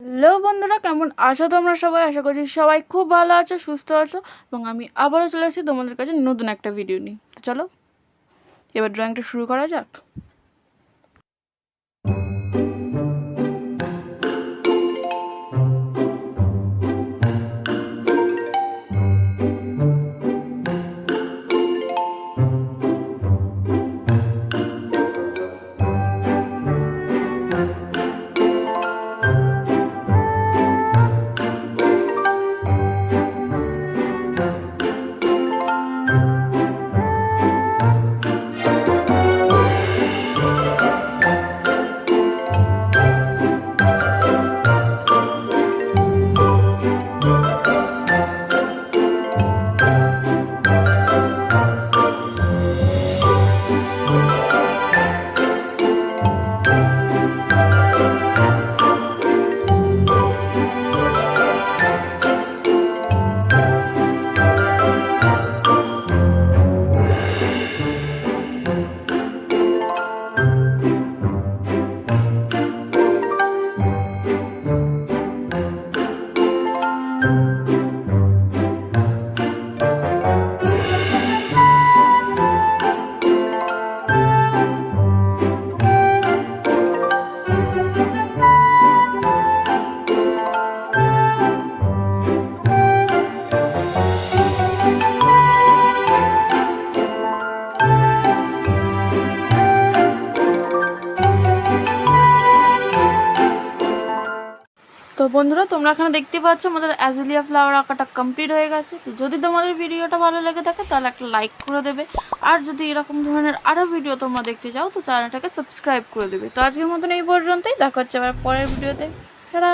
Hello বন্ধুরা, কেমন আছো তোমরা সবাই? আশা করছি সবাই খুব ভালো আছো, সুস্থ আছো। এবং আমি আবারও চলে এসেছি তোমাদের কাছে নতুন একটা ভিডিও নিয়ে। তো চলো এবার ড্রয়িংটা শুরু করা যাক। তো বন্ধুরা, তোমরা এখানে দেখতে পাচ্ছ আমাদের অ্যাজিলিয়া ফ্লাওয়ার আঁকাটা কমপ্লিট হয়ে গেছে। তো যদি তোমাদের ভিডিওটা ভালো লেগে থাকে তাহলে একটা লাইক করে দেবে। আর যদি এরকম ধরনের আরও ভিডিও তোমরা দেখতে চাও তো চ্যানেলটাকে সাবস্ক্রাইব করে দেবে। তো আজকের মতন এই পর্যন্তই, দেখা হচ্ছে আবার পরের ভিডিওতে। টাটা।